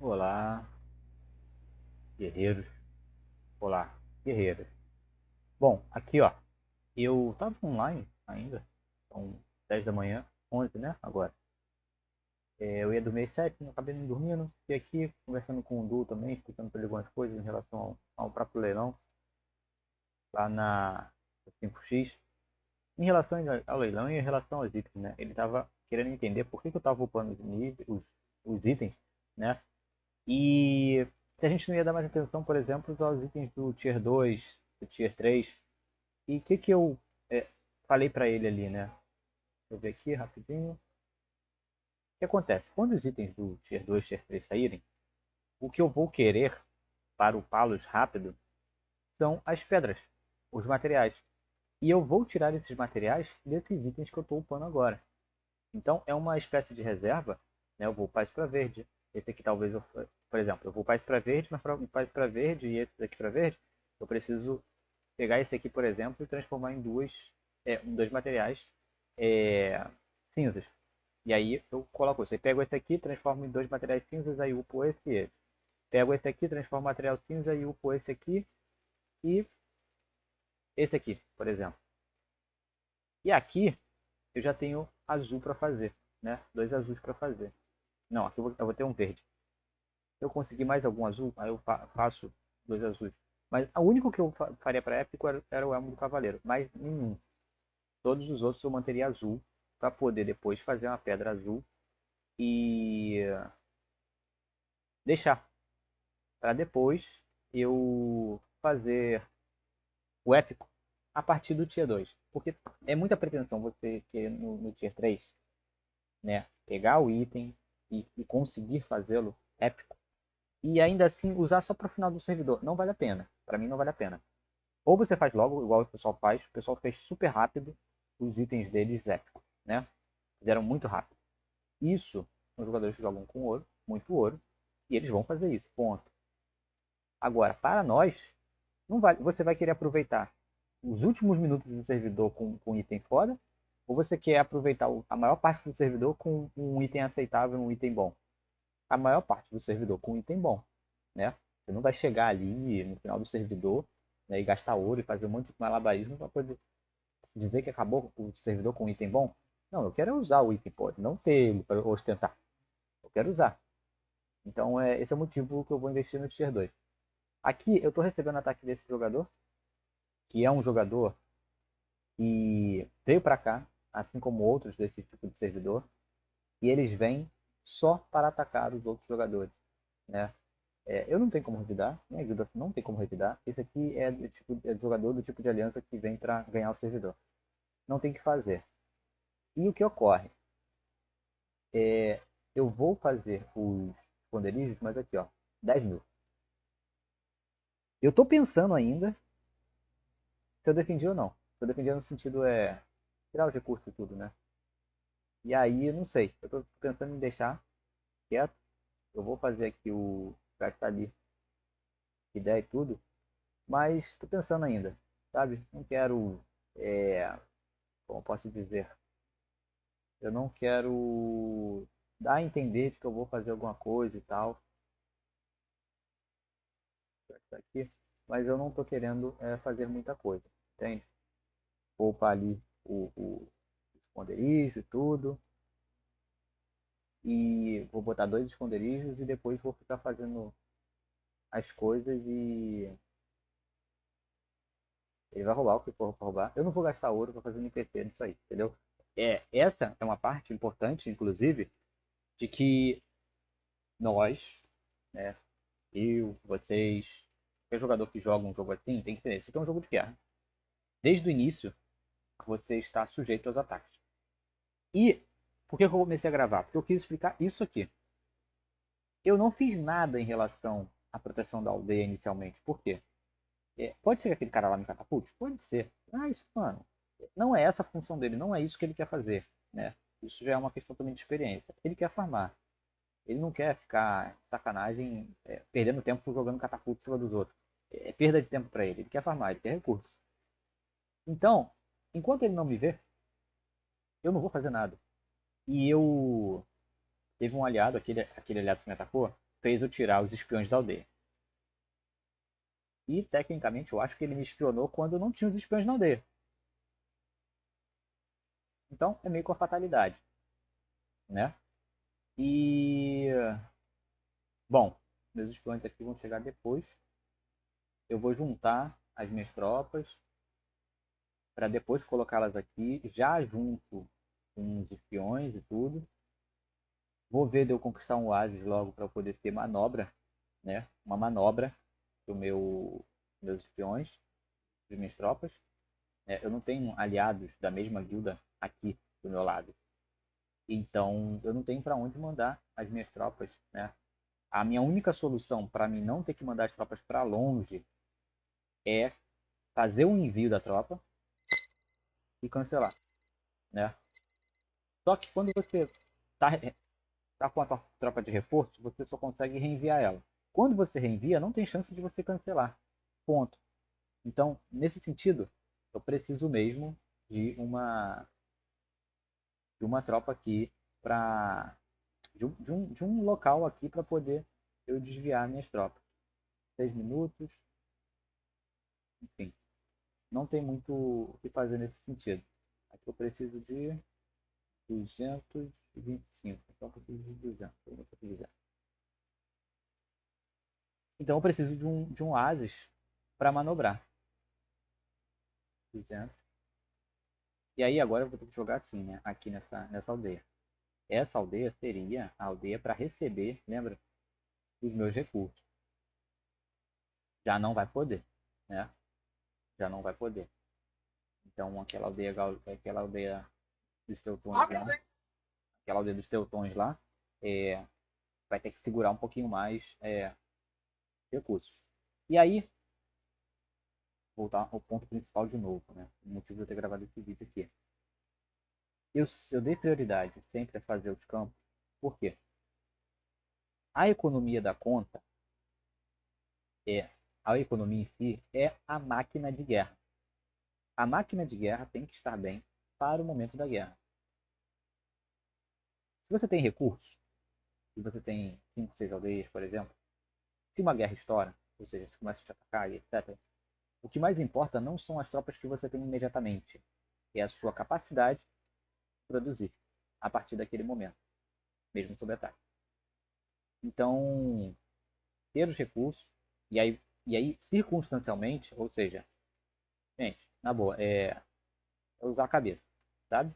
Olá, guerreiros. Olá, guerreiras. Bom, aqui ó, eu tava online ainda, são 10 da manhã, 11 né, agora. Eu ia dormir às 7, não acabei não dormindo. E aqui, conversando com o Du também, explicando para ele algumas coisas em relação ao próprio leilão, lá na 5x. Em relação ao leilão e em relação aos itens, né, ele tava querendo entender por que que eu tava upando os itens, né, e se a gente não ia dar mais atenção, por exemplo, aos itens do Tier 2, do Tier 3. E o que eu é, falei para ele ali, né? Deixa eu ver aqui rapidinho. O que acontece? Quando os itens do Tier 2, Tier 3 saírem, o que eu vou querer para upá-los rápido são as pedras, os materiais. E eu vou tirar esses materiais desses itens que eu estou upando agora. Então é uma espécie de reserva, né? Eu vou upar isso para verde. Esse aqui talvez eu, por exemplo, eu vou upar isso para verde, mas para upar isso para verde e esse aqui para verde, eu preciso pegar esse aqui, por exemplo, e transformar em dois materiais é, cinzas. E aí eu coloco isso. Eu pego esse aqui, transformo em dois materiais cinzas, aí upo esse e esse. Pego esse aqui, transformo em material cinza e upo esse aqui e esse aqui, por exemplo. E aqui eu já tenho azul para fazer, né? Dois azuis para fazer. Não, aqui eu vou ter um verde. Se eu conseguir mais algum azul, aí eu faço dois azuis. Mas o único que eu faria para épico era o elmo do cavaleiro, mas nenhum. Todos os outros eu manteria azul para poder depois fazer uma pedra azul e deixar para depois eu fazer o épico a partir do tier 2. Porque é muita pretensão você querer no tier 3, né, pegar o item e conseguir fazê-lo épico e ainda assim usar só para o final do servidor. Não vale a pena. Para mim não vale a pena. Ou você faz logo, igual o pessoal faz. O pessoal fez super rápido os itens deles épicos, né? Fizeram muito rápido. Isso, os jogadores que jogam com ouro, muito ouro, e eles vão fazer isso, ponto. Agora, para nós, não vale. Você vai querer aproveitar os últimos minutos do servidor com item foda, ou você quer aproveitar a maior parte do servidor com um item aceitável, um item bom? A maior parte do servidor com um item bom, né? Você não vai chegar ali no final do servidor, né, e gastar ouro e fazer um monte de malabarismo para poder dizer que acabou o servidor com um item bom. Não, eu quero usar o item, pode não ter ele para ostentar. Eu quero usar. Então, esse é o motivo que eu vou investir no Tier 2. Aqui, eu estou recebendo ataque desse jogador, que é um jogador que veio para cá, assim como outros desse tipo de servidor, e eles vêm só para atacar os outros jogadores, né? Eu não tenho como revidar, minha guilda não tem como revidar. Esse aqui é jogador do tipo de aliança que vem para ganhar o servidor. Não tem o que fazer. E o que ocorre? É, eu vou fazer os esconderijos, mas aqui ó, 10 mil. Eu estou pensando ainda se eu defendi ou não. Se eu defendi no sentido tirar os recursos e tudo, né? E aí, não sei. Eu tô pensando em deixar quieto. Eu vou fazer aqui gastar ali ideia e tudo. Mas tô pensando ainda, sabe? Não quero, como eu posso dizer, eu não quero dar a entender de que eu vou fazer alguma coisa e tal. Aqui, mas eu não tô querendo fazer muita coisa, entende? Vou upar ali o esconderijo e tudo. E vou botar dois esconderijos e depois vou ficar fazendo as coisas e ele vai roubar o que for pra roubar. Eu não vou gastar ouro pra fazer um NPC nisso aí, entendeu? Essa é uma parte importante, inclusive, de que nós, né, eu, vocês, qualquer jogador que joga um jogo assim, tem que entender. Isso aqui é um jogo de guerra. Desde o início, você está sujeito aos ataques. E por que eu comecei a gravar? Porque eu quis explicar isso aqui. Eu não fiz nada em relação à proteção da aldeia inicialmente. Por quê? Pode ser que aquele cara lá me catapulte? Pode ser. Mas, mano, não é essa a função dele, não é isso que ele quer fazer, né? Isso já é uma questão também de experiência. Ele quer farmar. Ele não quer ficar sacanagem, perdendo tempo jogando catapulta em cima dos outros. É perda de tempo para ele. Ele quer farmar, ele quer recursos. Então, enquanto ele não me vê, eu não vou fazer nada. E eu teve um aliado, aquele aliado que me atacou, fez eu tirar os espiões da aldeia. E, tecnicamente, eu acho que ele me espionou quando não tinha os espiões na aldeia. Então, é meio com a fatalidade, né? E, bom, meus espiões aqui vão chegar depois. Eu vou juntar as minhas tropas para depois colocá-las aqui, já junto com os espiões e tudo. Vou ver de eu conquistar um oásis logo para poder ter manobra, né? Uma manobra do meus espiões, das minhas tropas. Eu não tenho aliados da mesma guilda aqui do meu lado. Então, eu não tenho para onde mandar as minhas tropas, né? A minha única solução para mim não ter que mandar as tropas para longe é fazer um envio da tropa e cancelar, né? Só que quando você tá com a tropa de reforço, você só consegue reenviar ela. Quando você reenvia, não tem chance de você cancelar. Ponto. Então, nesse sentido, eu preciso mesmo de uma tropa aqui para de um local aqui para poder eu desviar minhas tropas. 6 minutos, enfim, não tem muito o que fazer nesse sentido. Aqui eu preciso de 225, então eu preciso de 200. Então eu preciso de um oásis para manobrar. 200. E aí agora eu vou ter que jogar assim, né? Aqui nessa aldeia. Essa aldeia seria a aldeia para receber, lembra? Os meus recursos. Já não vai poder, né? Já não vai poder. Então aquela aldeia dos teutões lá, aquela aldeia dos teutões lá, vai ter que segurar um pouquinho mais recursos. E aí, voltar ao ponto principal de novo, né? O motivo de eu ter gravado esse vídeo aqui. Eu dei prioridade sempre a fazer os campos. Por quê? A economia da conta é a economia em si é a máquina de guerra. A máquina de guerra tem que estar bem para o momento da guerra. Se você tem recursos, se você tem 5, 6 aldeias, por exemplo, se uma guerra estoura, ou seja, se começa a te atacar e etc., o que mais importa não são as tropas que você tem imediatamente, é a sua capacidade de produzir a partir daquele momento, mesmo sob ataque. Então, ter os recursos, e aí circunstancialmente, ou seja, gente, na boa, usar a cabeça, sabe?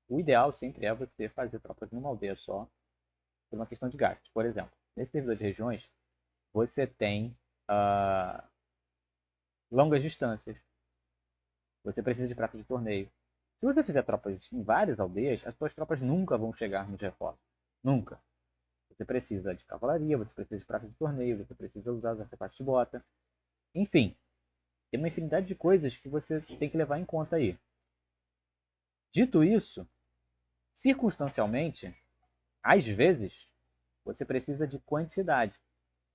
O ideal sempre é você fazer tropas numa aldeia só, por uma questão de gastos. Por exemplo, nesse servidor de regiões, você tem uh, longas distâncias, você precisa de prata de torneio. Se você fizer tropas em várias aldeias, as suas tropas nunca vão chegar nos reforços. Nunca. Você precisa de cavalaria, você precisa de prata de torneio, você precisa usar os artefatos de bota. Enfim, tem uma infinidade de coisas que você tem que levar em conta aí. Dito isso, circunstancialmente, às vezes, você precisa de quantidade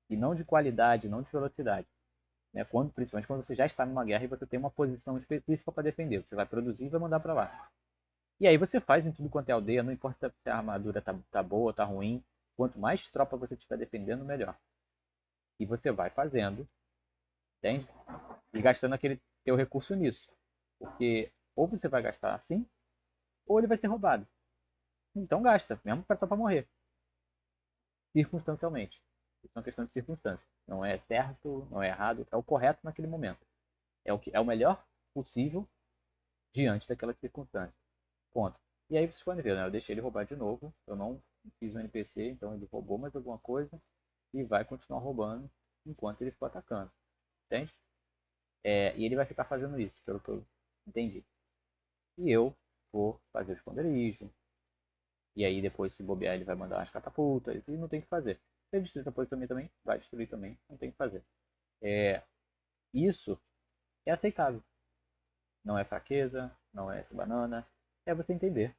e não de qualidade, não de velocidade. Né? Principalmente quando você já está numa guerra e você tem uma posição específica para defender. Você vai produzir e vai mandar para lá. E aí você faz em tudo quanto é aldeia, não importa se a armadura tá boa ou tá ruim. Quanto mais tropa você estiver defendendo, melhor. E você vai fazendo, entende? E gastando aquele teu recurso nisso. Porque ou você vai gastar assim, ou ele vai ser roubado. Então gasta, mesmo para a tropa morrer. Circunstancialmente. Isso é uma questão de circunstância. Não é certo, não é errado, é o correto naquele momento. É o melhor possível diante daquela circunstância. Ponto. E aí vocês podem ver, né? Eu deixei ele roubar de novo. Eu não fiz um NPC, então ele roubou mais alguma coisa e vai continuar roubando enquanto ele for atacando. Entende? E ele vai ficar fazendo isso, pelo que eu entendi. E eu vou fazer o esconderijo. E aí depois, se bobear, ele vai mandar umas catapultas e não tem o que fazer. Se ele destruir essa coisa também, vai destruir também, não tem o que fazer. Isso é aceitável. Não é fraqueza, não é banana. É você entender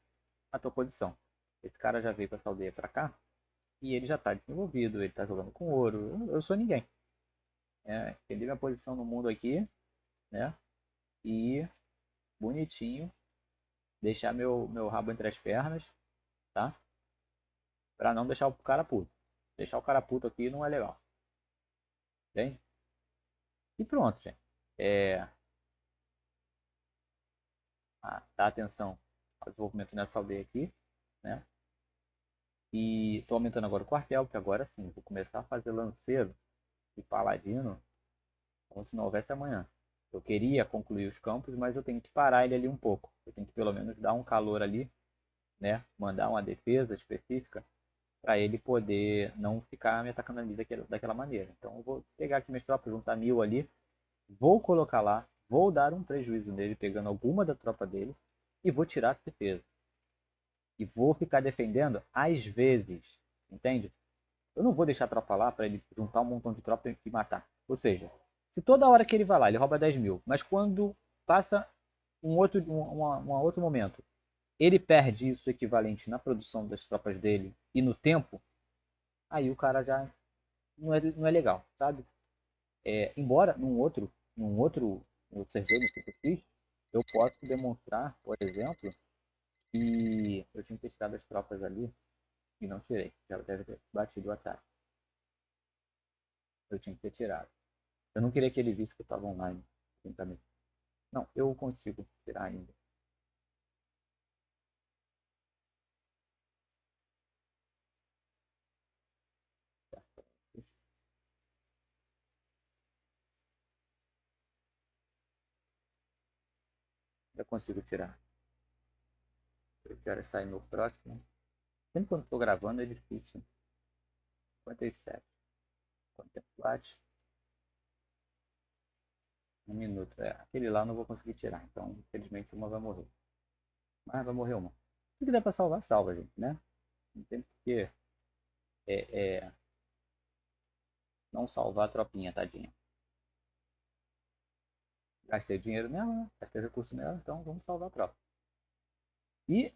a tua posição. Esse cara já veio com essa aldeia pra cá e ele já tá desenvolvido, ele tá jogando com ouro. Eu sou ninguém. Entender minha posição no mundo aqui, né? E bonitinho, deixar meu rabo entre as pernas, tá? Pra não deixar o cara puto. Deixar o cara puto aqui não é legal. Entende? E pronto, gente. É, dá atenção ao desenvolvimento nessa aldeia aqui, né? E estou aumentando agora o quartel, porque agora sim, vou começar a fazer lanceiro e paladino como se não houvesse amanhã. Eu queria concluir os campos, mas eu tenho que parar ele ali um pouco. Eu tenho que pelo menos dar um calor ali, né? Mandar uma defesa específica para ele poder não ficar me atacando ali daquela maneira. Então eu vou pegar aqui minhas tropas, juntar 1000 ali, vou colocar lá, vou dar um prejuízo nele pegando alguma da tropa dele e vou tirar a defesa. E vou ficar defendendo às vezes, entende? Eu não vou deixar a tropa lá para ele juntar um montão de tropa e matar. Ou seja, se toda hora que ele vai lá, ele rouba 10.000, mas quando passa um outro momento, ele perde isso equivalente na produção das tropas dele e no tempo, aí o cara já não é legal, sabe? Embora num outro servidor, no que eu fiz, eu posso demonstrar, por exemplo, que eu tinha testado as tropas ali e não tirei. Já deve ter batido o ataque. Eu tinha que ter tirado. Eu não queria que ele visse que eu estava online. Não, eu consigo tirar ainda. Eu consigo tirar. Eu quero sair no próximo. Sempre quando estou gravando é difícil. 57. Quanto tempo bate? Um minuto. Aquele lá eu não vou conseguir tirar. Então, infelizmente, uma vai morrer. Mas vai morrer uma. Se que dá pra salvar, salva, gente, né? Não tem porque não salvar a tropinha, tadinha. Gastei dinheiro nela, né? Gastei recurso nela, então vamos salvar a tropa. E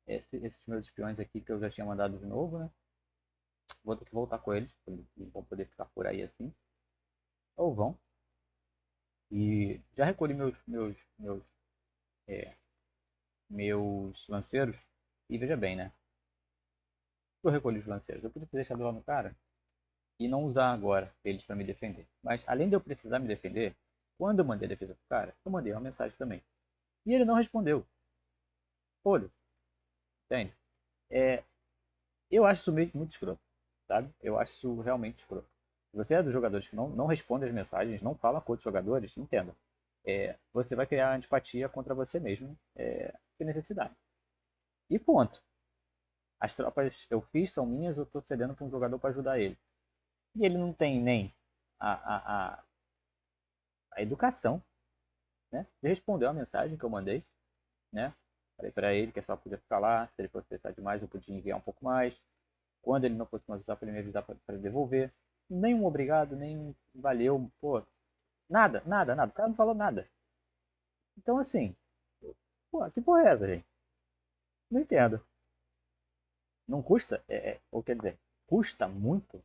esses meus espiões aqui que eu já tinha mandado de novo, né? Vou ter que voltar com eles. Eles vão poder ficar por aí assim. Ou vão. E já recolhi é, meus lanceiros. E veja bem, né? Eu recolhi os lanceiros. Eu podia ter deixado lá no cara e não usar agora eles para me defender. Mas além de eu precisar me defender, quando eu mandei a defesa pro cara, eu mandei uma mensagem também. E ele não respondeu. Foda-se, entende? É, eu acho isso meio muito escroto, sabe? Eu acho isso realmente escroto. Se você é dos jogadores que não responde as mensagens, não fala com outros jogadores, entenda. Você vai criar antipatia contra você mesmo, sem necessidade. E ponto. As tropas eu fiz são minhas, eu estou cedendo para um jogador para ajudar ele. E ele não tem nem a, a, a, a educação, né? Ele respondeu a mensagem que eu mandei, né? Falei para ele que só podia ficar lá, se ele fosse precisar de mais, eu podia enviar um pouco mais. Quando ele não fosse mais usar, para ele me avisar para devolver. Nenhum obrigado, nem valeu, pô. Nada, nada, nada. O cara não falou nada. Então, assim, pô, que porra é essa, gente? Não entendo. Não custa, ou quer dizer, custa muito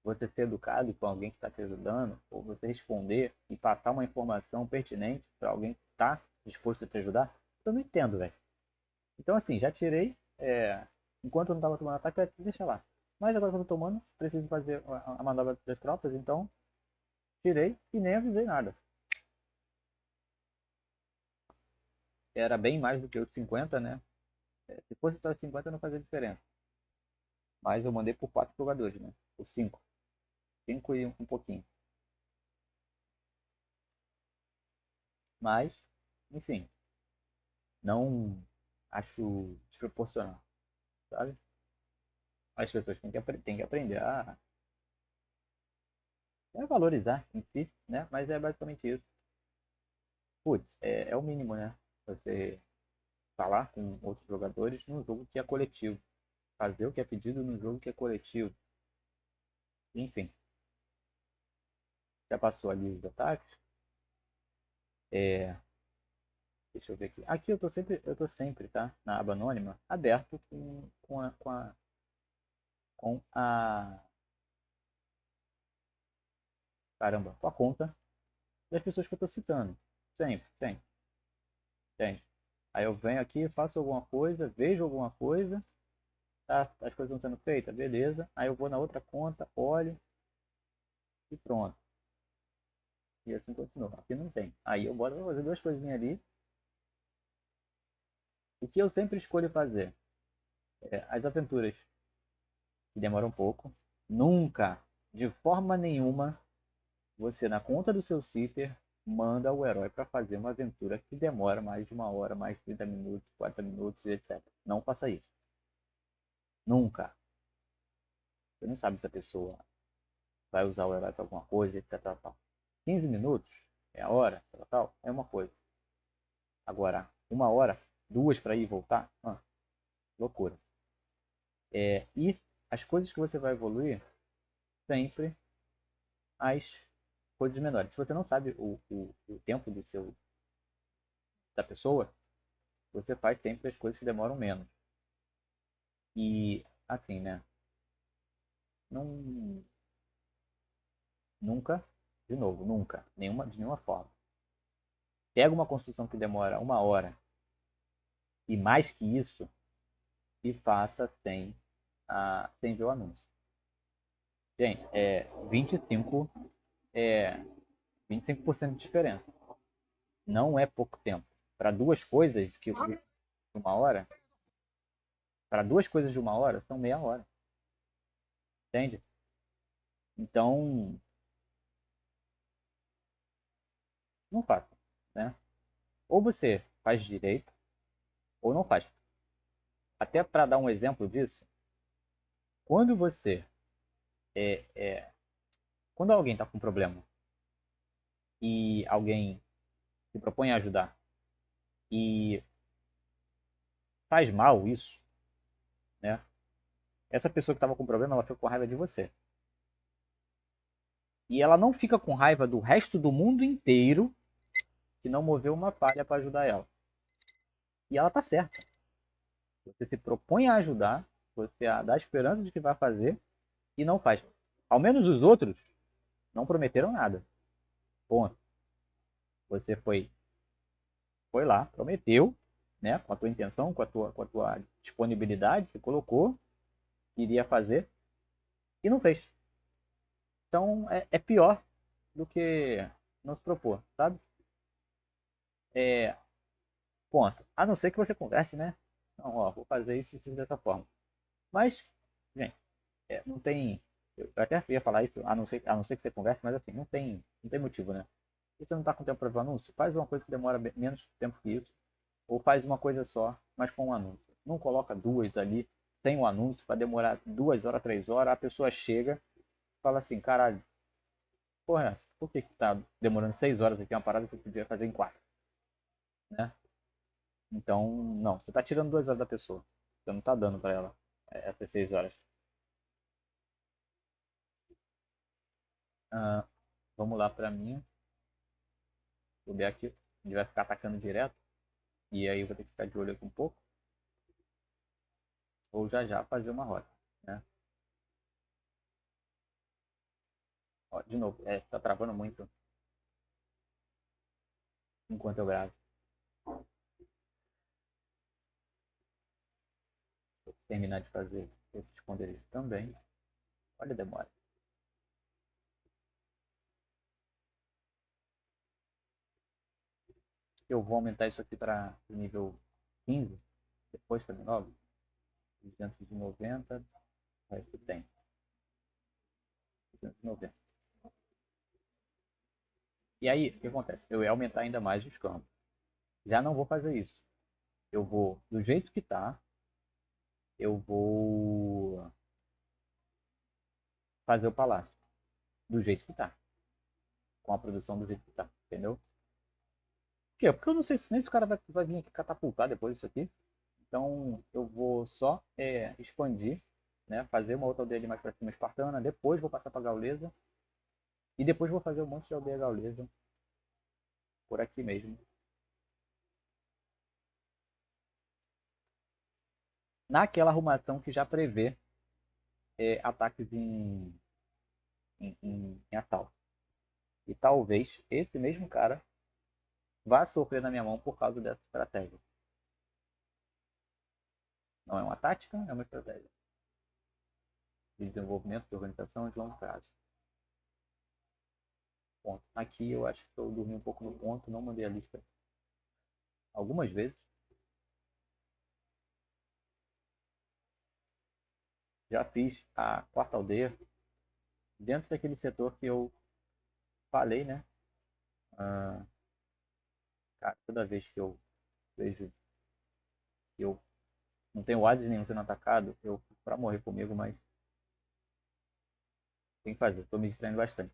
você ser educado com alguém que está te ajudando, ou você responder e passar uma informação pertinente para alguém que está disposto a te ajudar. Eu não entendo, velho. Então, assim, já tirei. Enquanto eu não estava tomando ataque, deixa lá. Mas agora que eu estou tomando, preciso fazer a manobra das tropas, então tirei e nem avisei nada. Era bem mais do que os 50, né? Se fosse só os 50 não fazia diferença. Mas eu mandei por 4 jogadores, né? Por 5. 5 e um pouquinho. Mas, enfim, não acho desproporcional, sabe? As pessoas têm que aprender a valorizar em si, né? Mas é basicamente isso. Putz, é o mínimo, né? Você falar com outros jogadores num jogo que é coletivo. Fazer o que é pedido num jogo que é coletivo. Enfim, já passou ali os ataques. É, deixa eu ver aqui. Aqui eu tô sempre, tá? Na aba anônima, aberto com a caramba, com a conta das pessoas que eu tô citando. Sempre, sempre, entende? Aí eu venho aqui, faço alguma coisa, vejo alguma coisa, Tá, as coisas estão sendo feitas, beleza. Aí eu vou na outra conta, olho e pronto. E assim continua. Aqui não tem. Aí eu boto pra fazer duas coisinhas ali. O que eu sempre escolho fazer é as aventuras que demoram um pouco. Nunca, de forma nenhuma, você na conta do seu Citer manda o herói para fazer uma aventura que demora mais de uma hora, mais de 30 minutos, 40 minutos, etc. Não faça isso. Nunca. Você não sabe se a pessoa vai usar o herói para alguma coisa, etc. Tal. 15 minutos, meia hora, tal, é uma coisa. Agora, uma hora, duas para ir e voltar, loucura. E as coisas que você vai evoluir, sempre as coisas menores. Se você não sabe o tempo da pessoa, você faz sempre as coisas que demoram menos. E assim, né? Não, nunca, de novo, nunca, de nenhuma forma. Pega uma construção que demora uma hora e mais que isso e faça sem ver o anúncio. Gente, 25, é 25% de diferença. Não é pouco tempo. Para duas coisas que uma hora, para duas coisas de uma hora são meia hora. Entende? Então, não faça, né? Ou você faz direito ou não faz. Até para dar um exemplo disso, quando você é, é, quando alguém está com um problema e alguém se propõe a ajudar e faz mal isso, né? Essa pessoa que estava com problema, ela fica com raiva de você. E ela não fica com raiva do resto do mundo inteiro que não moveu uma palha para ajudar ela. E ela tá certa. Você se propõe a ajudar, você dá esperança de que vai fazer e não faz. Ao menos os outros não prometeram nada. Ponto. Você foi lá, prometeu, né, com a tua intenção, com a tua disponibilidade, você colocou, iria fazer e não fez. Então é pior do que não se propor, sabe? É, ponto. A não ser que você converse, né? Não, ó, vou fazer isso dessa forma. Mas, gente, não tem. Eu até ia falar isso, a não ser que você converse, mas assim, não tem motivo, né? Se você não está com tempo para ver o anúncio, faz uma coisa que demora menos tempo que isso, ou faz uma coisa só, mas com um anúncio. Não coloca duas ali, sem o anúncio, para demorar 2 horas, 3 horas, a pessoa chega e fala assim, caralho, porra, por que tá demorando 6 horas aqui uma parada que eu podia fazer em 4, né? Então, não, você está tirando 2 horas da pessoa. Você não está dando para ela essas 6 horas. Ah, vamos lá para mim. Vou ver aqui. Ele vai ficar atacando direto. E aí eu vou ter que ficar de olho aqui um pouco. Ou já já fazer uma rota, né? Ó, de novo, tá travando muito enquanto eu gravo. Vou terminar de fazer esse esconderijo também. Olha a demora. Eu vou aumentar isso aqui para nível 15. Depois para 9. 290. O resto tem. 290. E aí, o que acontece? Eu ia aumentar ainda mais os campos. Já não vou fazer isso. Eu vou, do jeito que tá, eu vou fazer o palácio. Do jeito que tá. Com a produção do jeito que tá. Entendeu? Por quê? Porque eu não sei nem se o cara vai vir aqui catapultar depois disso aqui. Então eu vou só expandir, né? Fazer uma outra aldeia ali mais pra cima espartana. Depois vou passar pra Gaulesa. E depois vou fazer um monte de aldeia Gaulesa por aqui mesmo. Naquela arrumação que já prevê ataques em assalto. E talvez esse mesmo cara vá sofrer na minha mão por causa dessa estratégia. Não é uma tática, é uma estratégia. de desenvolvimento, de organização de longo prazo. Ponto. Aqui eu acho que eu dormi um pouco no ponto, não mandei a lista algumas vezes. Já fiz a quarta aldeia dentro daquele setor que eu falei, né? Ah, cara, toda vez que eu vejo que eu não tenho Hades nenhum sendo atacado, eu fico pra morrer comigo, mas tem que fazer. Tô me distraindo bastante.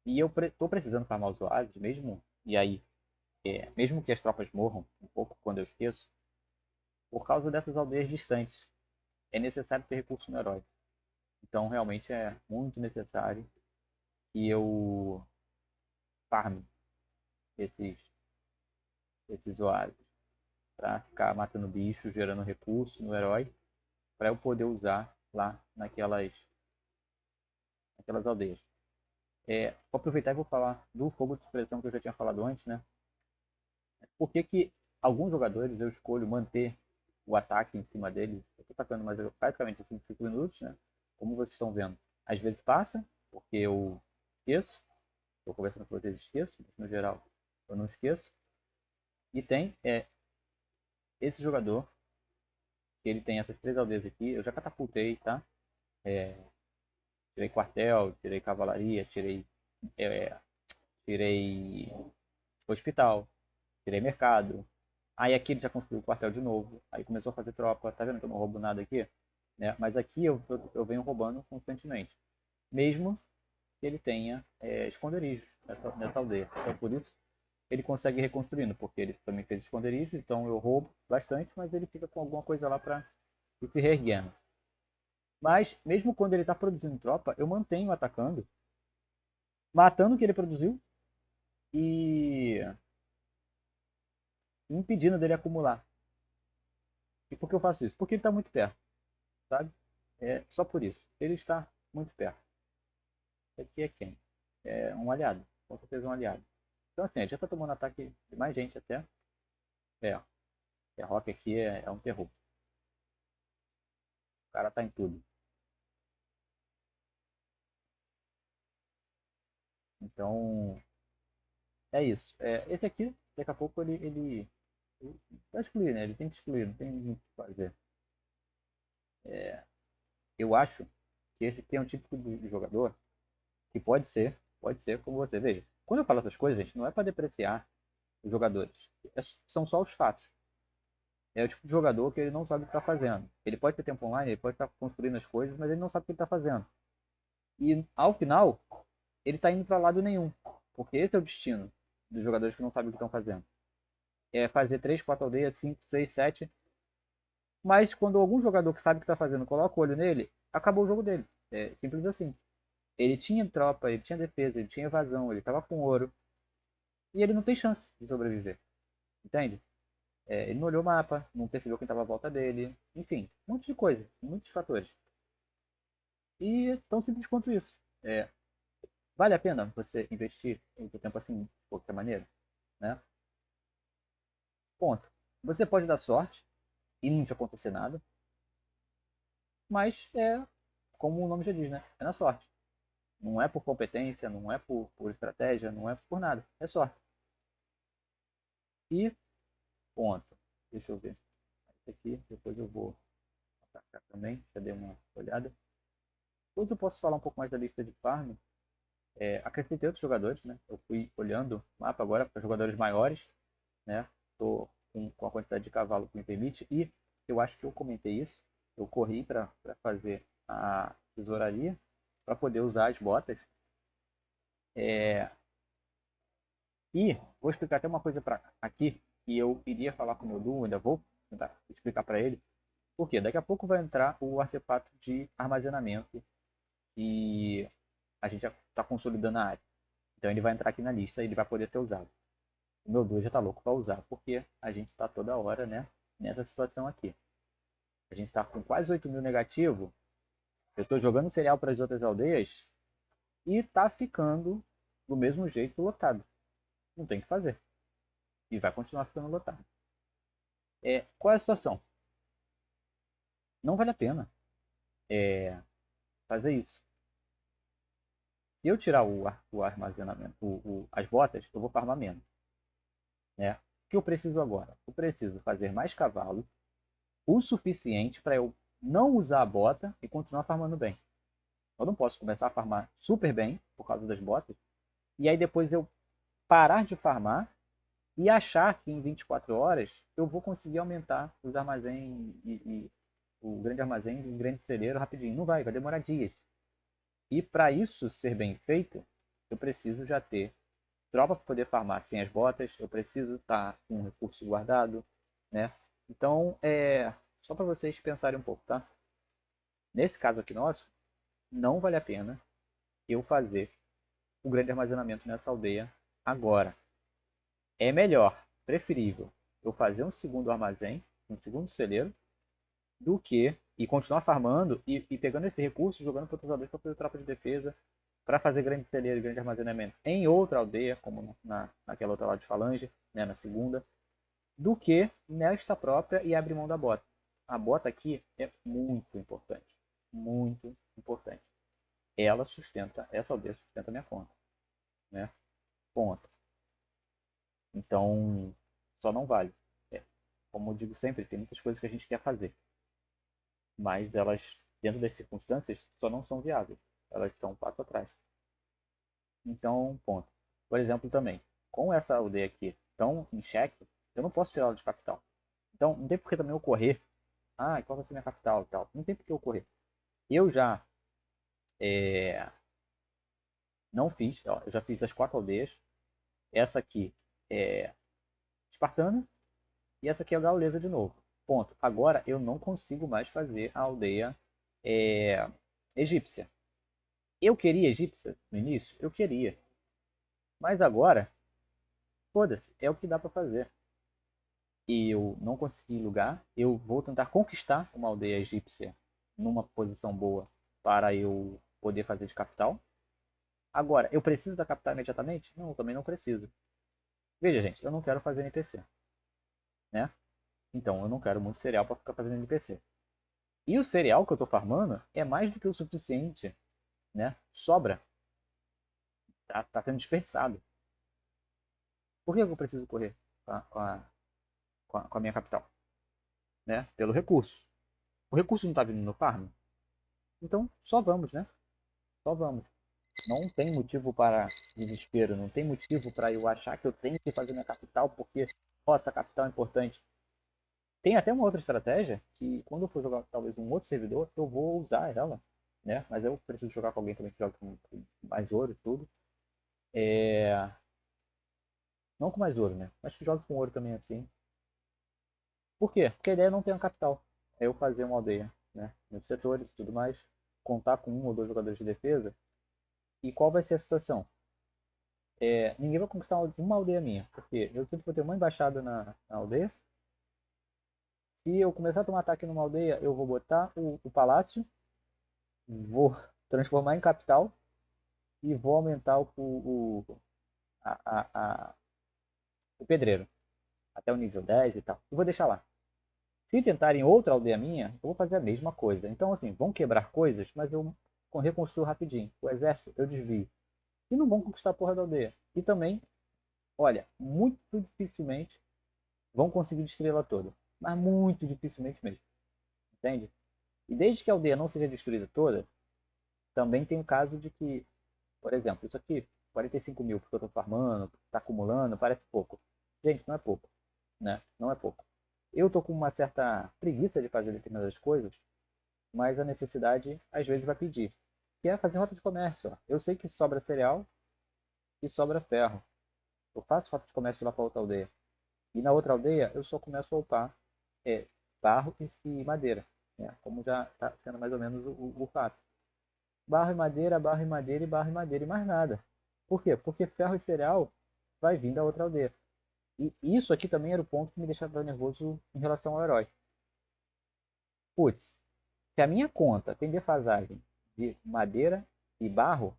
E eu tô precisando farmar os Hades mesmo. E aí, mesmo que as tropas morram um pouco quando eu esqueço, por causa dessas aldeias distantes, é necessário ter recurso no herói. Então, realmente é muito necessário que eu farme esses, esses oásis para ficar matando bichos, gerando recurso no herói, para eu poder usar lá naquelas aldeias. Vou aproveitar e vou falar do fogo de supressão que eu já tinha falado antes, né? Por que que alguns jogadores eu escolho manter o ataque em cima deles? Eu estou atacando mais praticamente assim 5 minutos, né? Como vocês estão vendo. Às vezes passa, porque eu esqueço. Estou conversando com vocês e esqueço, mas no geral eu não esqueço. E tem esse jogador, que ele tem essas três aldeias aqui, eu já catapultei, tá? É, tirei quartel, tirei cavalaria, é, tirei hospital, tirei mercado. Aí aqui ele já construiu o quartel de novo, aí começou a fazer tropa, tá vendo que eu não roubo nada aqui? Né? Mas aqui eu venho roubando constantemente, mesmo que ele tenha esconderijos nessa aldeia. Então por isso ele consegue ir reconstruindo, porque ele também fez esconderijo, então eu roubo bastante, mas ele fica com alguma coisa lá para ir se reerguendo. Mas, mesmo quando ele está produzindo tropa, eu mantenho atacando, matando o que ele produziu e impedindo dele acumular. E por que eu faço isso? Porque ele está muito perto, sabe? É só por isso. Ele está muito perto. Esse aqui é quem? É um aliado. Com certeza um aliado. Então, assim, a gente já está tomando ataque de mais gente até. É, a Rock aqui é um terror. O cara tá em tudo. Então, é isso. Esse aqui, daqui a pouco, ele vai excluir, né? Ele tem que excluir, não tem muito o que fazer. Eu acho que esse aqui é um tipo de jogador que pode ser como você. Veja, quando eu falo essas coisas, gente, não é para depreciar os jogadores. São só os fatos. É o tipo de jogador que ele não sabe o que está fazendo. Ele pode ter tempo online, ele pode estar construindo as coisas, mas ele não sabe o que ele está fazendo. E ao final, ele está indo para lado nenhum. Porque esse é o destino dos jogadores que não sabem o que estão fazendo. É fazer 3, 4 aldeias, 5, 6, 7. Mas quando algum jogador que sabe o que está fazendo coloca o olho nele, acabou o jogo dele. É simples assim. Ele tinha tropa, ele tinha defesa, ele tinha evasão, ele estava com ouro. E ele não tem chance de sobreviver. Entende? Ele não olhou o mapa, não percebeu quem estava à volta dele. Enfim, um monte de coisa, muitos fatores. E tão simples quanto isso. É, vale a pena você investir o seu tempo assim, de qualquer maneira? Né? Ponto. Você pode dar sorte e não te acontecer nada, mas como o nome já diz, né? É na sorte. Não é por competência, não é por estratégia, não é por nada. É sorte. E ponto. Deixa eu ver. Esse aqui, depois eu vou atacar também. Já dei uma olhada. Depois eu posso falar um pouco mais da lista de farm. Acrescentei outros jogadores, né? Eu fui olhando o mapa agora para jogadores maiores, né? Estou com a quantidade de cavalo que me permite. E eu acho que eu comentei isso. Eu corri para fazer a tesouraria para poder usar as botas. É, E vou explicar até uma coisa para aqui que eu iria falar com o meu Duo, ainda vou tentar explicar para ele. Porque daqui a pouco vai entrar o artefato de armazenamento e a gente já está consolidando a área. Então ele vai entrar aqui na lista e ele vai poder ser usado. O meu Duo já está louco para usar, porque a gente está toda hora, né, nessa situação aqui. A gente está com quase 8 mil negativo. Eu estou jogando cereal para as outras aldeias e está ficando do mesmo jeito lotado. Não tem o que fazer. E vai continuar ficando lotado. Qual é a situação? Não vale a pena fazer isso. Se eu tirar o armazenamento, as botas, eu vou farmar menos. Né? O que eu preciso agora? Eu preciso fazer mais cavalos, o suficiente para eu não usar a bota e continuar farmando bem. Eu não posso começar a farmar super bem por causa das botas, e aí depois eu parar de farmar e achar que em 24 horas eu vou conseguir aumentar os armazéns e o grande armazém e o grande celeiro rapidinho. Não vai demorar dias. E para isso ser bem feito, eu preciso já ter tropa para poder farmar sem as botas, eu preciso estar com um recurso guardado, né? Então, só para vocês pensarem um pouco, tá? Nesse caso aqui nosso, não vale a pena eu fazer o grande armazenamento nessa aldeia agora. É melhor, preferível, eu fazer um segundo armazém, um segundo celeiro, do que e continuar farmando e pegando esse recurso, jogando para outros aldeias para fazer tropa de defesa, para fazer grande celeiro e grande armazenamento em outra aldeia, como naquela outra lá de Falange, né, na segunda, do que nesta própria e abrir mão da bota. A bota aqui é muito importante. Muito importante. Ela sustenta, essa aldeia sustenta a minha conta. Né? Ponto. Então, só não vale. Como eu digo sempre, tem muitas coisas que a gente quer fazer. Mas elas, dentro das circunstâncias, só não são viáveis. Elas estão um passo atrás. Então, ponto. Por exemplo, também, com essa aldeia aqui tão em xeque, eu não posso tirar ela de capital. Então, não tem por que também eu correr. Ah, qual vai ser minha capital e tal. Não tem por que eu correr. Eu já é, não fiz, ó, eu já fiz as 4 aldeias. Essa aqui é espartana e essa aqui é gaulesa de novo. Ponto. Agora eu não consigo mais fazer a aldeia é, egípcia. Eu queria egípcia no início? Eu queria. Mas agora, foda-se, é o que dá para fazer. E eu não consegui lugar. Eu vou tentar conquistar uma aldeia egípcia numa posição boa para eu poder fazer de capital. Agora, eu preciso da capital imediatamente? Não, eu também não preciso. Veja, gente, eu não quero fazer NPC, né? Então, eu não quero muito cereal para ficar fazendo NPC. E o cereal que eu estou farmando é mais do que o suficiente, né? Sobra. Tá sendo desperdiçado. Por que eu preciso correr com a minha capital? Né? Pelo recurso. O recurso não está vindo no farm? Então, só vamos, né? Só vamos. Não tem motivo para desespero, não tem motivo para eu achar que eu tenho que fazer minha capital porque, nossa, a capital é importante. Tem até uma outra estratégia que quando eu for jogar talvez um outro servidor, eu vou usar ela, né? Mas eu preciso jogar com alguém também que joga com mais ouro e tudo. Não com mais ouro, né? Mas que joga com ouro também assim. Por quê? Porque a ideia é não ter uma capital. É eu fazer uma aldeia, né? Nos setores e tudo mais. Contar com um ou dois jogadores de defesa. E qual vai ser a situação? Ninguém vai conquistar uma aldeia minha. Porque eu sempre vou ter uma embaixada na aldeia. Se eu começar a tomar ataque numa aldeia, eu vou botar o palácio, vou transformar em capital e vou aumentar a, a, a, o pedreiro até o nível 10 e tal. E vou deixar lá. Se tentarem outra aldeia minha, eu vou fazer a mesma coisa. Então, assim, vão quebrar coisas, mas eu reconstruo rapidinho. O exército eu desvio. E não vão conquistar a porra da aldeia. E também, olha, muito dificilmente vão conseguir destruir ela toda. Mas muito dificilmente mesmo. Entende? E desde que a aldeia não seja destruída toda, também tem o caso de que, por exemplo, isso aqui, 45 mil porque eu estou farmando, está acumulando, parece pouco. Gente, não é pouco. Né? Não é pouco. Eu estou com uma certa preguiça de fazer determinadas coisas, mas a necessidade às vezes vai pedir. Que é fazer rota de comércio. Ó. Eu sei que sobra cereal e sobra ferro. Eu faço rota de comércio lá para outra aldeia. E na outra aldeia eu só começo a upar é, barro e madeira. Né? Como já está sendo mais ou menos o fato. Barro e madeira e barro e madeira e mais nada. Por quê? Porque ferro e cereal vai vir da outra aldeia. E isso aqui também era o ponto que me deixava nervoso em relação ao herói. Putz, se a minha conta tem defasagem de madeira e barro,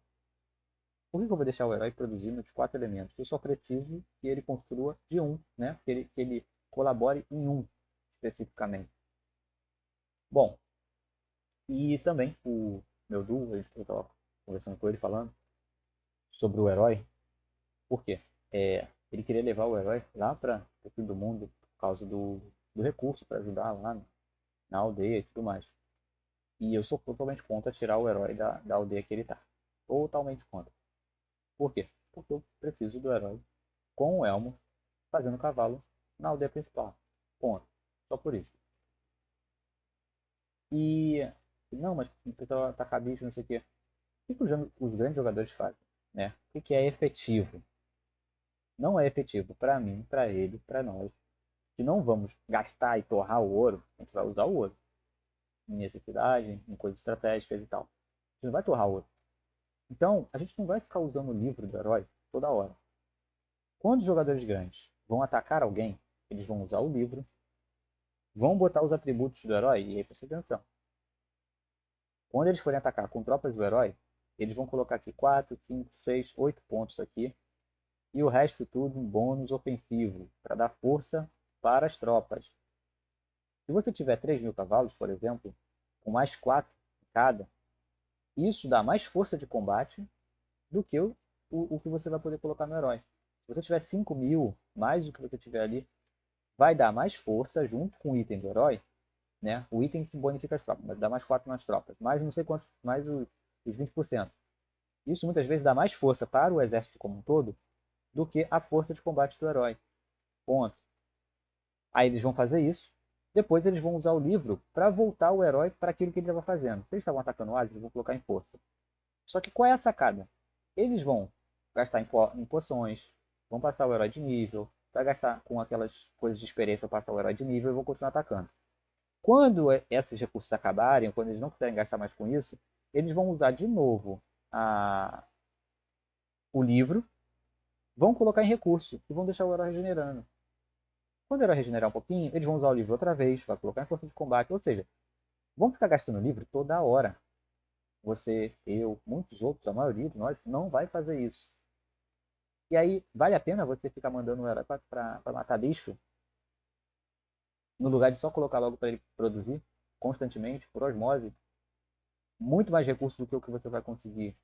por que eu vou deixar o herói produzindo de 4 elementos? Eu só preciso que ele construa de um, né? Que ele colabore em um especificamente. Bom, e também meu duo, eu estava conversando com ele falando sobre o herói. Por quê? Ele queria levar o herói lá para o fim do mundo por causa do recurso para ajudar lá na aldeia e tudo mais. E eu sou totalmente contra tirar o herói da aldeia que ele tá. Totalmente contra. Por quê? Porque eu preciso do herói com o elmo fazendo cavalo na aldeia principal. Ponto. Só por isso. E não, mas o pessoal atacar bicho, não sei o quê. O que os grandes jogadores fazem? Né? O que é efetivo? Não é efetivo para mim, para ele, para nós. Que não vamos gastar e torrar o ouro, a gente vai usar o ouro em necessidade, em coisas estratégicas e tal. A gente não vai torrar o ouro. Então, a gente não vai ficar usando o livro do herói toda hora. Quando os jogadores grandes vão atacar alguém, eles vão usar o livro, vão botar os atributos do herói, e aí presta atenção. Quando eles forem atacar com tropas do herói, eles vão colocar aqui 4, 5, 6, 8 pontos aqui, e o resto tudo um bônus ofensivo, para dar força para as tropas. Se você tiver 3.000 cavalos, por exemplo, com mais 4 em cada, isso dá mais força de combate do que o que você vai poder colocar no herói. Se você tiver 5.000, mais do que você tiver ali, vai dar mais força junto com o item do herói, né? O item que bonifica as tropas, mas dá mais 4 nas tropas, mais não sei quantos, mais os 20%. Isso muitas vezes dá mais força para o exército como um todo do que a força de combate do herói. Ponto. Aí eles vão fazer isso. Depois eles vão usar o livro para voltar o herói para aquilo que ele estava fazendo. Se eles estavam atacando o Hades, eles vão colocar em força. Só que qual é a sacada? Eles vão gastar em poções, vão passar o herói de nível, vai gastar com aquelas coisas de experiência para passar o herói de nível e vão continuar atacando. Quando esses recursos acabarem, quando eles não quiserem gastar mais com isso, eles vão usar de novo o livro, vão colocar em recurso e vão deixar o herói regenerando. Quando o herói regenerar um pouquinho, eles vão usar o livro outra vez, vai colocar em força de combate, ou seja, vão ficar gastando o livro toda hora. Você, eu, muitos outros, a maioria de nós não vai fazer isso. E aí, vale a pena você ficar mandando o herói para matar bicho, no lugar de só colocar logo para ele produzir constantemente, por osmose, muito mais recursos do que o que você vai conseguir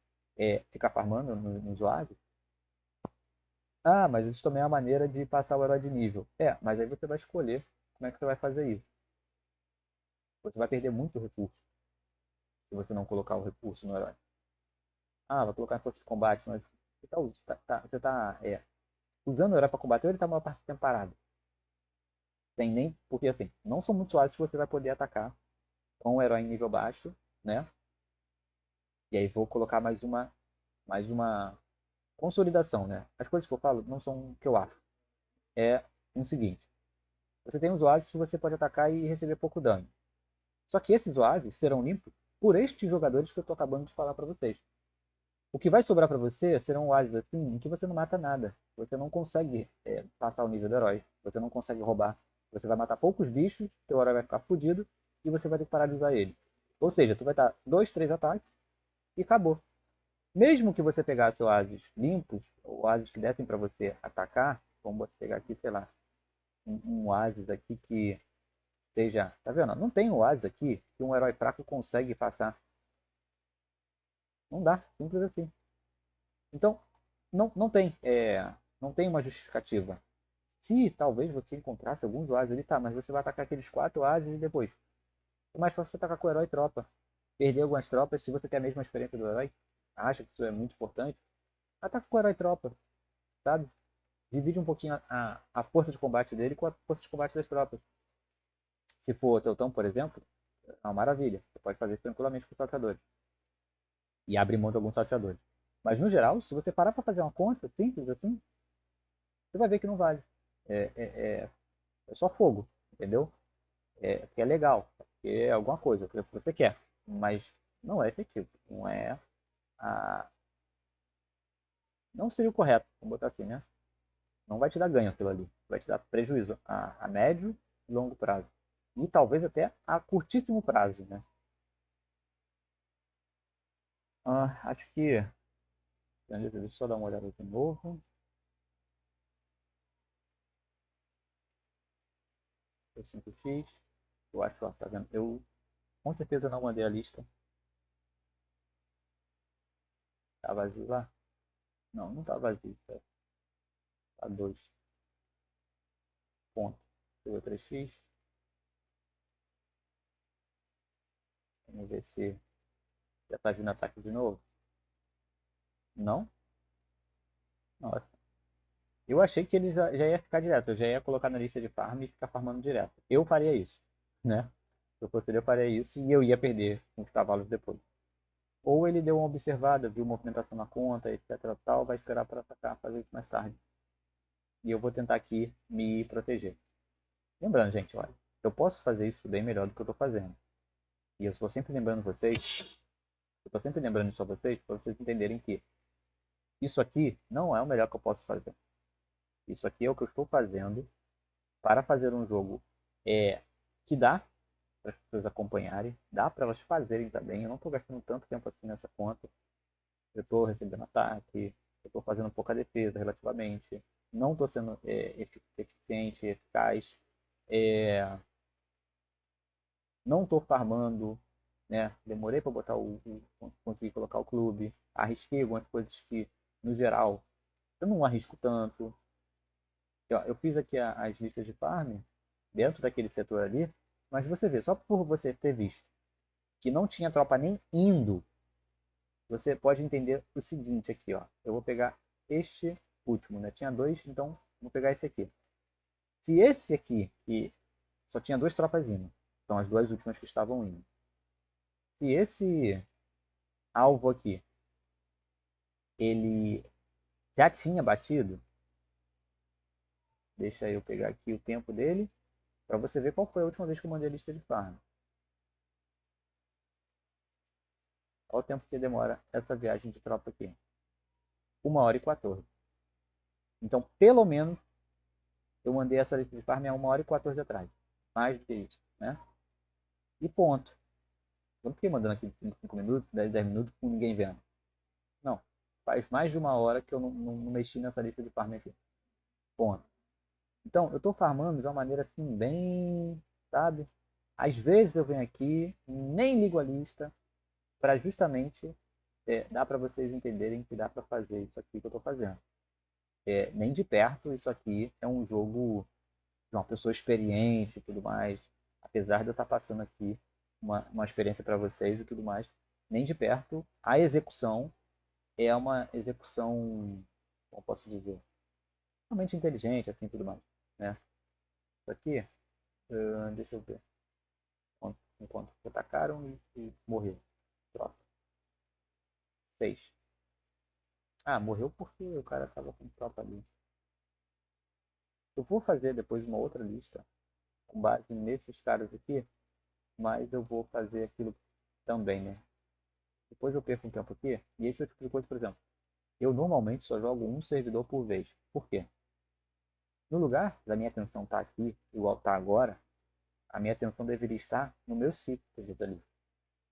ficar farmando no usuário. Ah, mas isso também é uma maneira de passar o herói de nível. Mas aí você vai escolher como é que você vai fazer isso. Você vai perder muito recurso se você não colocar o recurso no herói. Ah, vai colocar em força de combate, mas você tá usando o herói para combater ou ele tá uma parte do tempo parado? Tem nem. Porque assim, não são muitos lados que você vai poder atacar com o herói em nível baixo, né? E aí vou colocar mais uma consolidação, né? As coisas que eu falo não são o que eu acho. É o seguinte: você tem os oásis que você pode atacar e receber pouco dano. Só que esses oásis serão limpos por estes jogadores que eu estou acabando de falar para vocês. O que vai sobrar para você serão oásis assim em que você não mata nada. Você não consegue passar o nível do herói. Você não consegue roubar. Você vai matar poucos bichos, seu herói vai ficar fodido e você vai ter que parar de usar ele. Ou seja, tu vai estar 2, 3 ataques e acabou. Mesmo que você pegasse oásis limpos, oásis que dessem para você atacar, vamos pegar aqui, sei lá, um oásis aqui que seja. Tá vendo? Não tem oásis aqui que um herói fraco consegue passar. Não dá, simples assim. Então, não tem uma justificativa. Se talvez você encontrasse alguns oásis ali, tá, mas você vai atacar aqueles 4 oásis e depois. É mais fácil você atacar com o herói e tropa. Perder algumas tropas, se você tem a mesma experiência do herói, acha que isso é muito importante, ataca com o herói e tropa, sabe? Divide um pouquinho a força de combate dele com a força de combate das tropas. Se for o Teutão, por exemplo, é uma maravilha. Você pode fazer isso tranquilamente com os salteadores. E abre mão de alguns salteadores. Mas no geral, se você parar para fazer uma conta simples assim, você vai ver que não vale. É, é, é, é só fogo, entendeu? Que é legal, que é alguma coisa que você quer, mas não é efetivo. A, não seria o correto, vamos botar assim, né? Não vai te dar ganho aquilo ali, vai te dar prejuízo a médio e longo prazo. E talvez até a curtíssimo prazo, né? Acho que. Deixa eu só dar uma olhada de novo. Eu 5x. Eu acho que, ó, tá vendo? Eu com certeza não mandei a lista. Tá vazio lá? Não, não tá vazio. Tá 2 pontos. Pegou 3x. Vamos ver se já tá vindo ataque de novo. Não? Nossa. Eu achei que ele já ia ficar direto. Eu já ia colocar na lista de farm e ficar farmando direto. Eu faria isso, né? Se eu fosse ele, eu faria isso e eu ia perder com os cavalos depois. Ou ele deu uma observada, viu movimentação na conta, etc. Tal, vai esperar para atacar, fazer isso mais tarde. E eu vou tentar aqui me proteger. Lembrando, gente, olha, eu posso fazer isso bem melhor do que eu estou fazendo. E eu estou sempre lembrando vocês, eu estou sempre lembrando isso a vocês, para vocês entenderem que isso aqui não é o melhor que eu posso fazer. Isso aqui é o que eu estou fazendo para fazer um jogo que dá para as pessoas acompanharem, dá para elas fazerem também. Eu não estou gastando tanto tempo assim nessa conta. Eu estou recebendo ataque, eu estou fazendo pouca defesa relativamente, não estou sendo eficiente, eficaz, não estou farmando, né? Demorei para botar conseguir colocar o clube, arrisquei algumas coisas que, no geral, eu não arrisco tanto. Eu fiz aqui as listas de farm dentro daquele setor ali, mas você vê, só por você ter visto que não tinha tropa nem indo, você pode entender o seguinte aqui, ó. Eu vou pegar este último, né? Tinha 2, então vou pegar esse aqui. Se esse aqui, que só tinha 2 tropas indo, são as 2 últimas que estavam indo. Se esse alvo aqui, ele já tinha batido, deixa eu pegar aqui o tempo dele, para você ver qual foi a última vez que eu mandei a lista de farm. Olha o tempo que demora essa viagem de tropa aqui. 1h14. Então, pelo menos, eu mandei essa lista de farm há 1h14 atrás. Mais do que isso, né? E ponto. Eu não fiquei mandando aqui de 5 minutos, 10 minutos, com ninguém vendo. Não. Faz mais de 1 hora que eu não mexi nessa lista de farm aqui. Ponto. Então, eu estou farmando de uma maneira assim, bem, sabe? Às vezes eu venho aqui, nem ligo a lista, para justamente dar para vocês entenderem que dá para fazer isso aqui que eu estou fazendo. Nem de perto isso aqui é um jogo de uma pessoa experiente e tudo mais. Apesar de eu estar passando aqui uma experiência para vocês e tudo mais, nem de perto a execução é uma execução, como posso dizer, realmente inteligente, assim, tudo mais, né? Isso aqui, deixa eu ver, enquanto atacaram e morreu. Troca. 6. Ah, morreu porque o cara estava com tropa ali. Eu vou fazer depois uma outra lista com base nesses caras aqui, mas eu vou fazer aquilo também, né? Depois eu perco um tempo aqui, e esse tipo de coisa, por exemplo, eu normalmente só jogo um servidor por vez. Por quê? No lugar da minha atenção estar aqui, igual está agora, a minha atenção deveria estar no meu ciclo ali.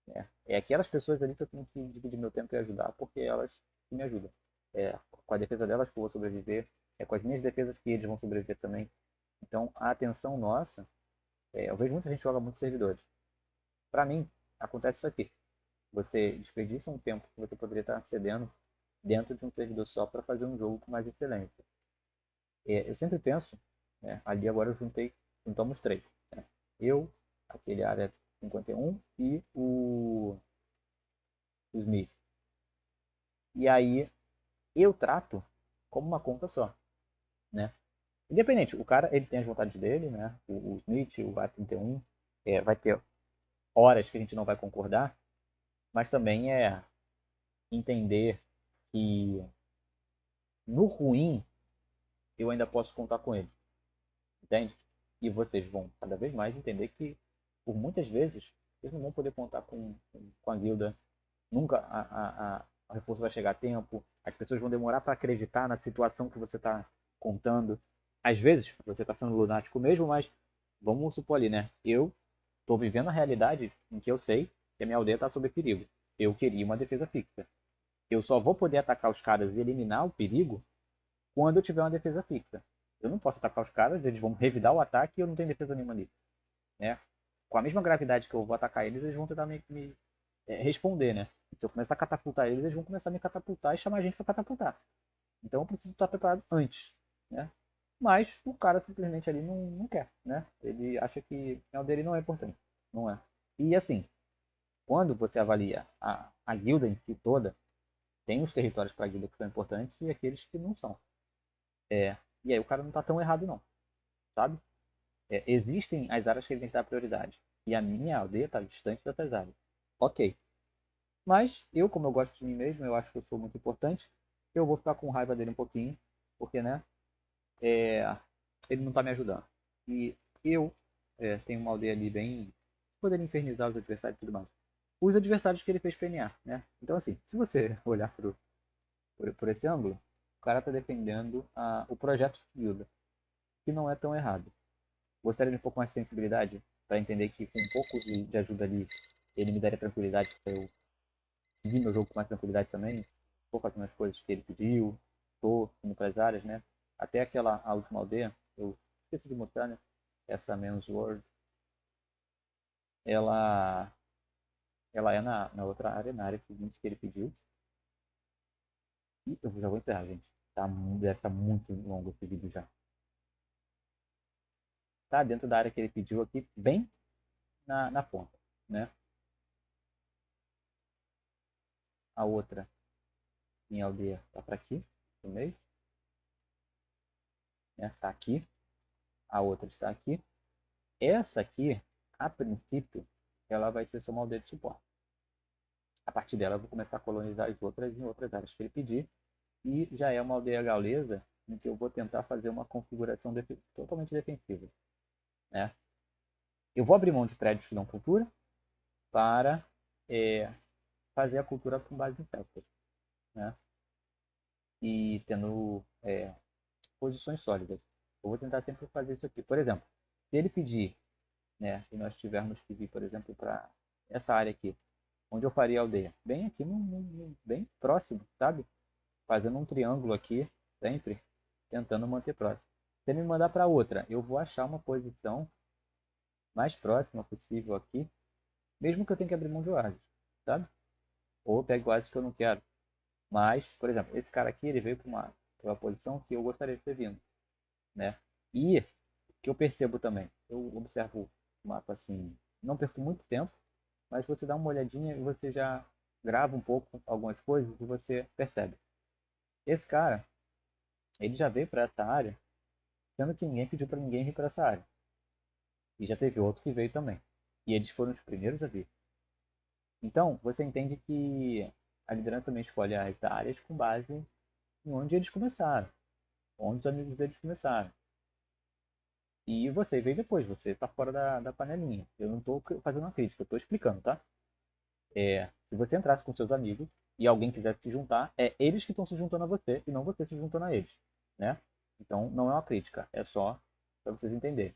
Né? É aquelas pessoas ali que eu tenho que dividir meu tempo e ajudar, porque elas que me ajudam. Com a defesa delas que eu vou sobreviver, com as minhas defesas que eles vão sobreviver também. Então, a atenção nossa, eu vejo muita gente joga muitos servidores. Para mim, acontece isso aqui. Você desperdiça um tempo que você poderia estar cedendo dentro de um servidor só para fazer um jogo com mais excelência. Eu sempre penso, né, ali agora eu juntamos 3. Né? Eu, aquele área 51 e o Smith. E aí eu trato como uma conta só. Né? Independente, o cara ele tem as vontades dele, né? O Smith, o A31, vai ter horas que a gente não vai concordar, mas também é entender que no ruim eu ainda posso contar com ele, entende? E vocês vão cada vez mais entender que por muitas vezes vocês não vão poder contar com a guilda, nunca o reforço vai chegar a tempo, as pessoas vão demorar para acreditar na situação que você está contando. Às vezes você está sendo lunático mesmo, mas vamos supor ali, né? Eu estou vivendo a realidade em que eu sei que a minha aldeia está sob perigo. Eu queria uma defesa fixa. Eu só vou poder atacar os caras e eliminar o perigo quando eu tiver uma defesa fixa. Eu não posso atacar os caras, eles vão revidar o ataque e eu não tenho defesa nenhuma ali. Né? Com a mesma gravidade que eu vou atacar eles, eles vão tentar me responder, né? Se eu começar a catapultar eles, eles vão começar a me catapultar e chamar a gente para catapultar. Então eu preciso estar preparado antes, né? Mas o cara simplesmente ali não quer, né? Ele acha que o dele não é importante. Não é. E assim, quando você avalia a guilda em si toda, tem os territórios para a guilda que são importantes e aqueles que não são. E aí o cara não está tão errado não, sabe? Existem as áreas que ele tem que dar prioridade. E a minha aldeia está distante dessas áreas. Ok. Mas eu, como eu gosto de mim mesmo, eu acho que eu sou muito importante, eu vou ficar com raiva dele um pouquinho, porque, né, é, ele não está me ajudando. E eu tenho uma aldeia ali bem... poder infernizar os adversários e tudo mais. Os adversários que ele fez PNA, né? Então, assim, se você olhar por esse ângulo, o cara está defendendo o projeto de guilda, que não é tão errado. Gostaria de um pouco mais de sensibilidade para entender que com um pouco de ajuda ali, ele me daria tranquilidade para eu seguir meu jogo com mais tranquilidade também. Estou fazendo as coisas que ele pediu, estou indo para as áreas, né? Até a última aldeia, eu esqueci de mostrar, né? Essa Men's World, ela, ela é na outra área, na área seguinte que ele pediu. E eu já vou encerrar, gente. Deve estar muito longo esse vídeo já. Tá dentro da área que ele pediu aqui, bem na ponta, né? A outra minha aldeia tá para aqui, no meio, né? Tá aqui. A outra está aqui. Essa aqui, a princípio, ela vai ser só uma aldeia de suporte. A partir dela, eu vou começar a colonizar as outras em outras áreas que ele pedir. E já é uma aldeia gaulesa em que eu vou tentar fazer uma configuração totalmente defensiva, né? Eu vou abrir mão de prédios que dão cultura para é, fazer a cultura com base em celtas, né? E tendo posições sólidas. Eu vou tentar sempre fazer isso aqui. Por exemplo, se ele pedir, né, e nós tivermos que vir, por exemplo, para essa área aqui, onde eu faria a aldeia, bem aqui, bem próximo, sabe? Fazendo um triângulo aqui, sempre tentando manter próximo. Se ele me mandar para outra, eu vou achar uma posição mais próxima possível aqui, mesmo que eu tenha que abrir mão de oásis, sabe? Ou eu pego oásis que eu não quero. Mas, por exemplo, esse cara aqui, ele veio para uma posição que eu gostaria de ter vindo, né? E que eu percebo também, eu observo o mapa assim, não perco muito tempo, mas você dá uma olhadinha e você já grava um pouco algumas coisas e você percebe. Esse cara, ele já veio para essa área, sendo que ninguém pediu para ninguém ir para essa área. E já teve outro que veio também. E eles foram os primeiros a vir. Então, você entende que a liderança também escolhe as áreas com base em onde eles começaram, onde os amigos deles começaram. E você veio depois, você está fora da panelinha. Eu não estou fazendo uma crítica, eu estou explicando, tá? Se você entrasse com seus amigos e alguém quisesse se juntar, é eles que estão se juntando a você e não você se juntando a eles, né? Então, não é uma crítica, é só para vocês entenderem.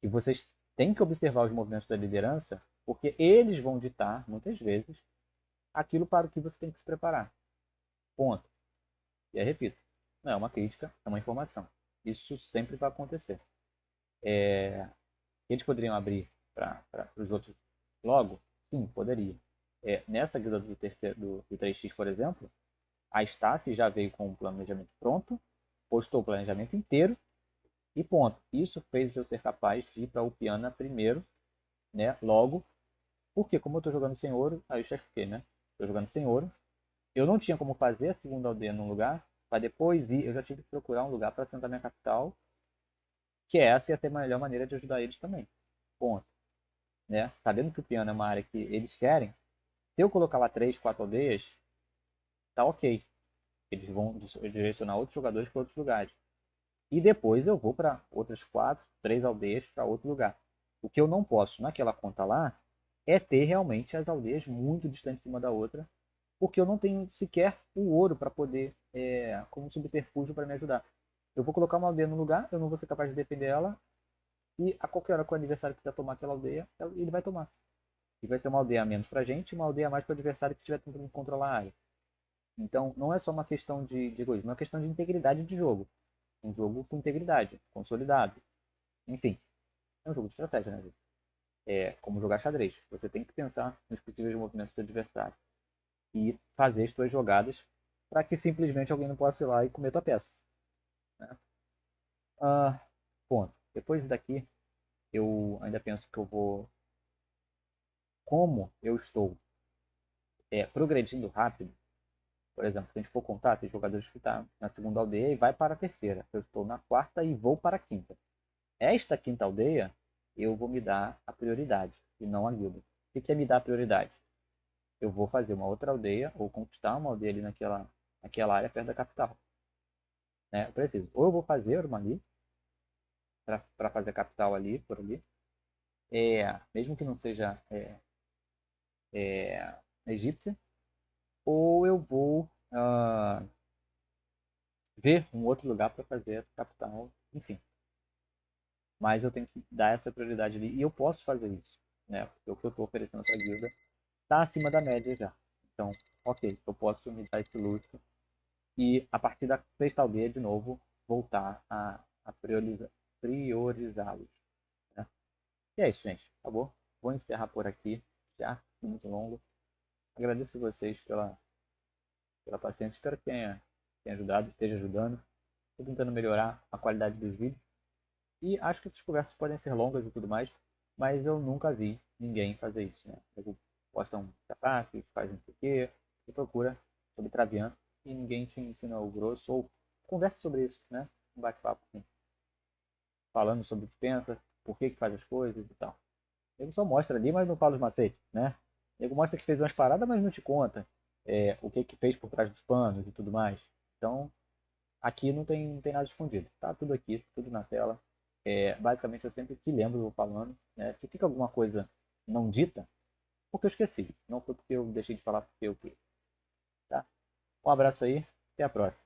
E vocês têm que observar os movimentos da liderança, porque eles vão ditar, muitas vezes, aquilo para o que você tem que se preparar. Ponto. E aí, repito, não é uma crítica, é uma informação. Isso sempre vai acontecer. Eles poderiam abrir para os outros logo? Sim, poderia. Nessa guilda do 3x, por exemplo, a staff já veio com o planejamento pronto, postou o planejamento inteiro e ponto. Isso fez eu ser capaz de ir para o Piana primeiro, né? Logo, porque como eu estou jogando sem ouro, aí eu já fiquei, né? Estou jogando sem ouro. Eu não tinha como fazer a segunda aldeia num lugar, para depois ir, eu já tive que procurar um lugar para assentar minha capital, que essa ia ser a melhor maneira de ajudar eles também. Ponto. Né? Sabendo que o piano é uma área que eles querem, se eu colocar lá 3, 4 aldeias, tá ok. Eles vão direcionar outros jogadores para outros lugares. E depois eu vou para outras 4, 3 aldeias para outro lugar. O que eu não posso naquela conta lá é ter realmente as aldeias muito distantes uma da outra, porque eu não tenho sequer o ouro para poder, como subterfúgio para me ajudar. Eu vou colocar uma aldeia no lugar, eu não vou ser capaz de defender ela, e a qualquer hora que o adversário quiser tomar aquela aldeia, ele vai tomar. E vai ser uma aldeia a menos para a gente e uma aldeia a mais para o adversário que estiver tentando controlar a área. Então, não é só uma questão de egoísmo, é uma questão de integridade de jogo. Um jogo com integridade, consolidado. Enfim, é um jogo de estratégia, né, gente? É como jogar xadrez. Você tem que pensar nos possíveis movimentos do adversário. e fazer as tuas jogadas para que simplesmente alguém não possa ir lá e comer tua peça. Né? Ah, ponto. Depois daqui, eu ainda penso que eu vou. Como eu estou progredindo rápido, por exemplo, se a gente for contar, tem jogadores que estão na segunda aldeia e vai para a terceira. Eu estou na quarta e vou para a quinta. Esta quinta aldeia, eu vou me dar a prioridade e não a guilda. O que é me dar a prioridade? Eu vou fazer uma outra aldeia ou conquistar uma aldeia ali naquela área perto da capital. Né? Eu preciso. Ou eu vou fazer uma ali, para fazer a capital ali, por ali. Mesmo que não seja é, egípcia. Ou eu vou ver um outro lugar para fazer a capital. Enfim. Mas eu tenho que dar essa prioridade ali. E eu posso fazer isso. Né? Porque o que eu estou oferecendo para a guilda está acima da média já. Então, ok, eu posso me dar esse luxo e a partir da sexta aldeia de novo voltar a priorizá-los. Né? E é isso, gente. Acabou. Vou encerrar por aqui. Já muito longo. Agradeço vocês pela paciência. Espero que tenha ajudado, esteja ajudando. Estou tentando melhorar a qualidade dos vídeos. E acho que essas conversas podem ser longas e tudo mais, mas eu nunca vi ninguém fazer isso. Né? Eles postam ataques, faz não sei o quê, e procura sobre Travian e ninguém te ensina o grosso ou conversa sobre isso, né? Um bate-papo assim, falando sobre o que pensa, por que faz as coisas e tal. Ele só mostra ali, mas não fala os macetes, né? Ele mostra que fez umas paradas, mas não te conta o que fez por trás dos panos e tudo mais. Então, aqui não tem nada escondido. Tá tudo aqui, tudo na tela. Basicamente, eu sempre que lembro, eu vou falando. Né? Se fica alguma coisa não dita, porque eu esqueci. Não foi porque eu deixei de falar porque eu quis. Tá? Um abraço aí, até a próxima.